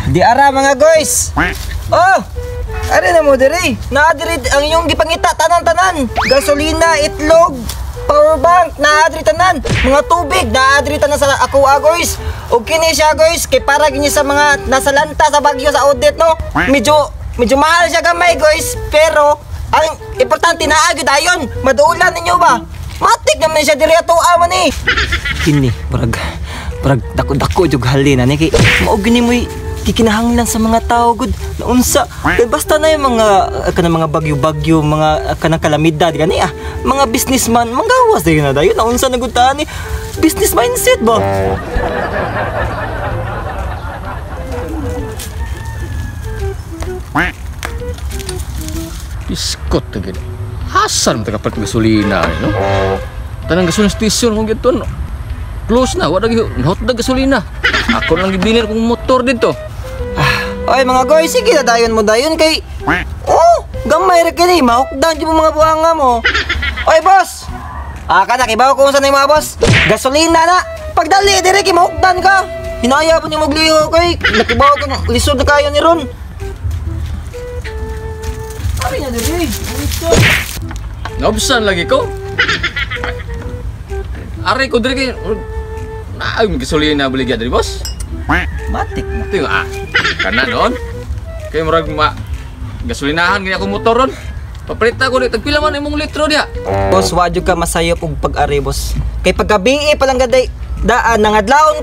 Di ara mga guys. Oh, ari na mo diri. Naadiri ang iyong gipangita tanan-tanan. Gasolina, itlog, power bank, naadiri tanan. Mga tubig, naadiri tanan sa ako guys. Og kini siya guys, kay para gini sa mga nasa lanta sa Baguio sa audit no. Medyo mahal siya gamay guys, pero ang importante na agad ayon. Maduulan ninyo ba? Matik naman siya diri ato man eh. Kini, brag dako jug halina ni kay mao gini moy kikinahanglan sa mga tao gud naunsa kay basta na yung mga bagyo mga kanang kalamidad gani mga businessman manggawas din na dayon naunsa na gud ta ni business mindset ba. Iskot gid hasan ta kapat gasolina no tanang gasolina station kung gito no close na wala gyud hotdog gasolina ako lang gibilin kong motor dito. Oy mga guys, sige na dayon mo dayon kay gamay ra kini mahukdan di mo mga buhanga mo. Oy boss, kana kibaw ko sa mga boss gasolina na pagdali dire kay mahukdan ka hinaya po ni magliho kay nakibaw ko lisod na kayo ni ron. Ari na dire Nobsan lagi ko. Ari ko dire kay ay gasolina beli dari bos. Matik na. Ito kana doon. Kay murag gasolinahan gani ako motor ron. Papalit ako ni tagpila man imong litro diha. Boss, wadyo ka masayop og pag-ari boss. Kay paggabi pa lang gaday daan nangadlawon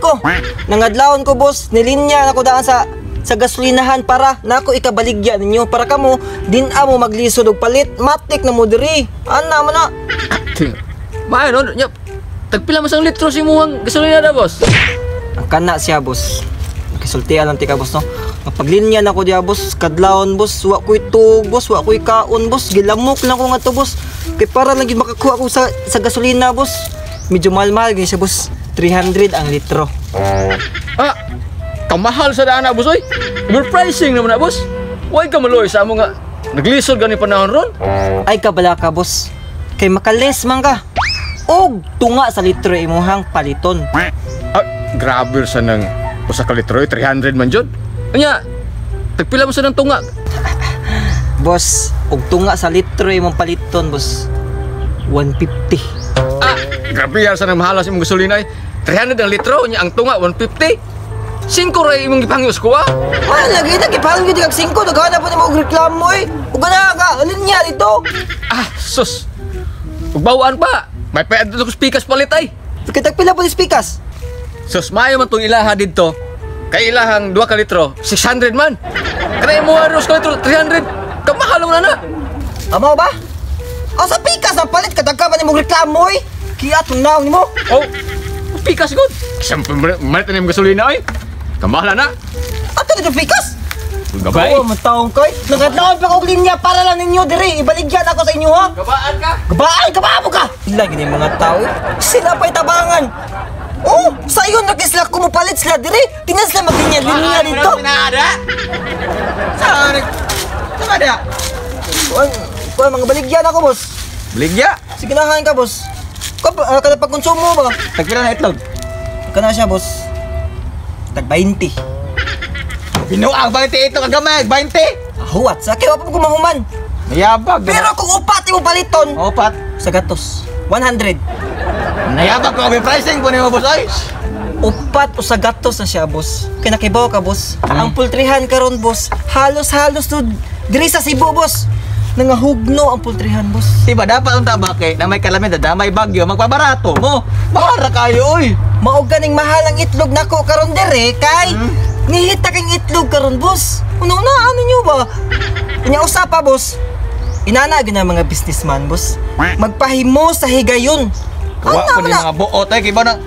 ko boss, nilinya ako daan sa gasolinahan para nako ikabaligya ninyo para kamo din amo maglisod og palit. Matik na mo diri. Ana man na. May no nya tagpila man sang litro si muhang gasolina da boss. Ang kana siya boss. Kisultian lang tika boss no. Paglinya na ko diya boss, kadlawon boss, wa ko'y tug boss, wa ko'y kaon boss, gilamok lang ko nga to boss. Kay para lang gid makakuha ko sa gasolina boss. Medyo mahal-mahal gani siya boss. 300 ang litro. Kamahal sa daan na boss oy. Overpricing naman na boss. Way ka maloy sa amo nga naglisod gani panahon ron. Ay kabala ka boss. Kay makales man ka. Og tunga sa litro imuhang paliton. Grabe sa nang usa ka litro 300 man jud. Nya, tagpila mo sa nang tunga? Boss, og tunga sa litro imong paliton, boss. 150. Grabe yan sa nang mahalas imong gasolina ay. 300 ang litro, nya ang tunga 150. 5 ray imong gipangyos ko lagi na gipangyo di kag 5 dagana po nimo og reklamo eh. Ug ana ka, alin niya dito? Sus. Ug bawaan pa. May payad ko spikas palit ay. Kay tagpila po ni spikas? Sus, maayo man tong ilaha dito. Kay ilahang 2 ka litro, 600 man. Kaya mo aros ka litro, 300. Kamahal mo na. Amo ba? Sa pikas ang palit kadagka man imong reklamo eh. Kaya atong naong nimo. Pikas gud. Siyempre malit na yung gasolina ay. Kamahal na. Ato dito pikas? Gabay. Mataong kay. Nagadlawan pa og linya para lang ninyo diri. Ibaligyan ako sa inyo ha. Gabaan ka. Gabaan ka ba mo ka? Lagi ni mga tao. Sila pa'y tabangan. Sa iyo nakisla kumupalit sila diri. Tingnan sila maglinya-linya dito. Saan ada? Kuan mga baligyan ako boss. Baligya? Sige nahan ka boss. Kada pagkonsumo ba? Tagpila na itlog. Kana siya boss. Tag 20. Binuang 20 ito kagamay, 20. Huwat sa kaya pa kumahuman. Nayabag. Pero kung upat mo paliton. Upat. Sa gatos. 100. Nayabag ko may pricing po niyo boss ay. Upat o sa gatos na siya boss. Kaya nakibaw ka boss. Ang pultrihan karon boss. Halos to diri sa Cebu boss. Nangahugno ang pultrihan boss. Diba dapat ang tabake na may kalamidad, may bagyo, magpabarato mo. Mahal kayo oy. Maog ganing mahal ang itlog nako karon dire kay nihita kang itlog karon boss. Una ano niyo ba? Kanya usapa boss. Inana gyud na mga businessman boss. Magpahimo sa higayon. Wa ko ni mga buot ay kiba na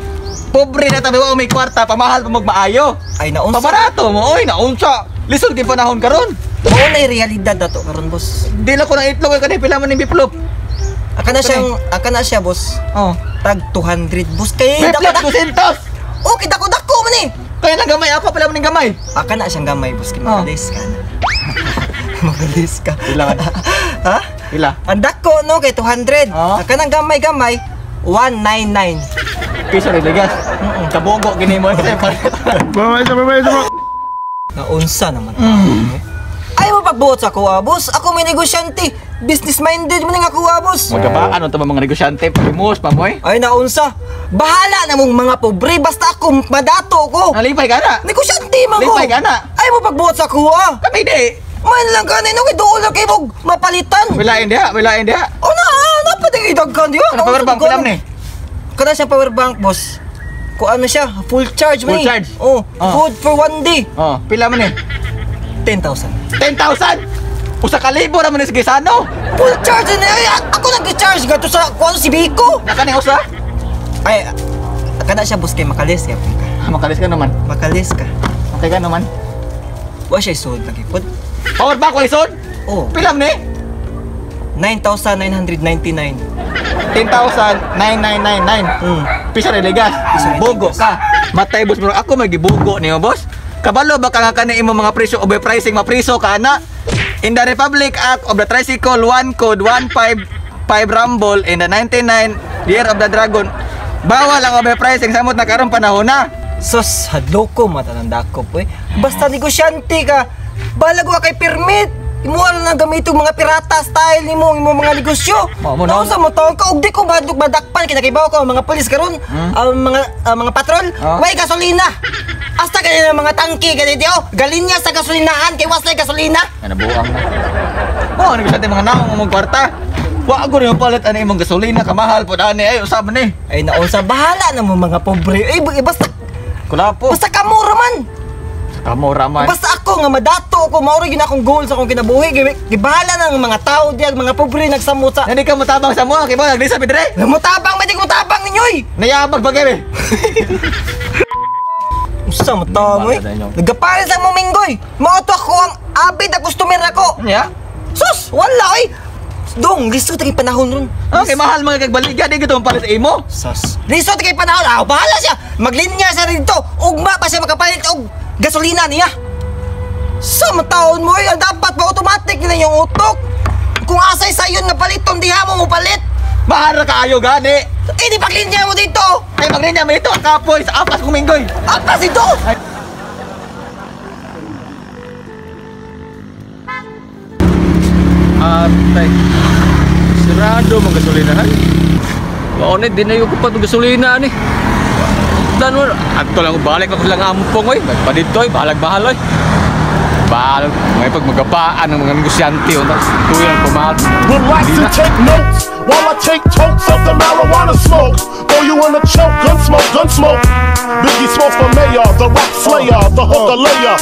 pobre na tabi wa may kwarta pamahal pa magmaayo. Ay naunsa. Pabarato mo oy naunsa. Lisod kay panahon karon. Mao na realidad dato karon boss. Dila ko na itlog kay pila man ni biplop. Aka na siya boss. Tag 200 boss kay biplop 200. Kita ko dako man eh. Kaya lang gamay ako pala man ning gamay. Aka na siyang gamay boss kay magalis ka na. Magalis ka. Ilan? Ha? Ila? Ang dako no kay 200. Aka nang gamay-gamay 199. Piso rin ligas. Kabogo gini mo. Naunsa naman. Ay mo pagbuot sa kuha, boss. Ako may negosyante. Business-minded mo nga kuha, boss. Magkabaan ito mga negosyante, pagimos, pamoy. Ay, naunsa. Bahala na mong mga pobre. Basta ako, madato ko. Nalipay ka na. Negosyante man ko. Lipay ka na. Ay mo pagbuot sa kuha. Kami di. Man lang ka na inong idool na kayo mapalitan. Wilain diha. O na pating idagkan diyo. Ano power bank pilam ni? Kana siya power bank, boss. Kung ano siya, full charge man. Full charge? Oh, food for 1 day. Oh, pila man ni? 10,000. 10,000! Usa ka libo naman ni sige sano. Full charge na ay ako nag-charge gato sa kuno si Biko. Nakani usa? Ay, kada siya boss kay makalis ya. Makalis ka naman. Makalis ka. Okay ka naman. Wa siya sold lagi pod. Power bank ko isod? Oh, Pila man ni? 9,999. 10,9999. Pisa na ligas. Bogo ka. Matay boss mo. Ako magibugo niyo boss. Kabalo ba ka nga kani imo mga presyo overpricing mapriso ka na? In the Republic Act of the Tricycle 1 Code 155 Rumble in the 99 Year of the Dragon, bawal ang overpricing samot na karong panahon na. Sus, hadloko matananda ko po eh. Basta negosyante ka. Balag wa kay permit. Imo na gamitong mga pirata style nimo imo mga negosyo. Mo na. Sa mo taon ka og di ko badakpan kinakibaw ko ang mga pulis karon, ang mga patrol, way gasolina. Hasta kanina mga tangke ganito, galinya sa gasolinahan kay wasay gasolina. Ano buang na. Oh, negosyante mga naong mong kwarta. Wa ako rin palit ani imong gasolina kamahal po ani ay usab ni. Ay naunsa bahala na mo mga pobre. Ay basta Kulapo. basta kamura man. Kamo raman. Basta ako nga madato ko mao gyud akong goal sa akong kinabuhi. Gibahala ng mga tao diag mga pobre nagsamuta. Nani ka motabang sa mo kay mo naglisa pidre. Mutabang man di ko tabang ninyoy. Nayabag bagay. Usa mo tao mo eh. Nagapares ang muminggoy. Mao to ako ang abid na customer ako. Nya? Sus, wala eh. Dong, listo tagi panahon ron. Okay, mahal mga kagbaliga di gito palit imo. Sus. Listo tagi panahon. Bahala siya. Maglinya siya rito. Ugma pa siya makapalit og gasolina niya. Sa mataon mo eh. Dapat ba automatic na yung utok? Kung asay sa yun na paliton, di mo palit. Mahal ka ayo gani. Eh, di paglinya mo dito. Ay magrinya mo ito kapoy sa apas kuminggoy. Apas ito. Atay. Sirado mga gasolinahan. Maunit, di na yung kupat ng gasolina ni. Dan mo, ato lang balik ako lang ampong oy. Padito oy, balag-bahal oy. Balag, may pag magapaan ng mga negosyante o tuyang pumahal. Relax and take notes while I take totes of the marijuana smoke. Throw you in a choke, gun smoke, gun smoke. Biggie Smalls for mayor, the rock slayer, the hooker layer.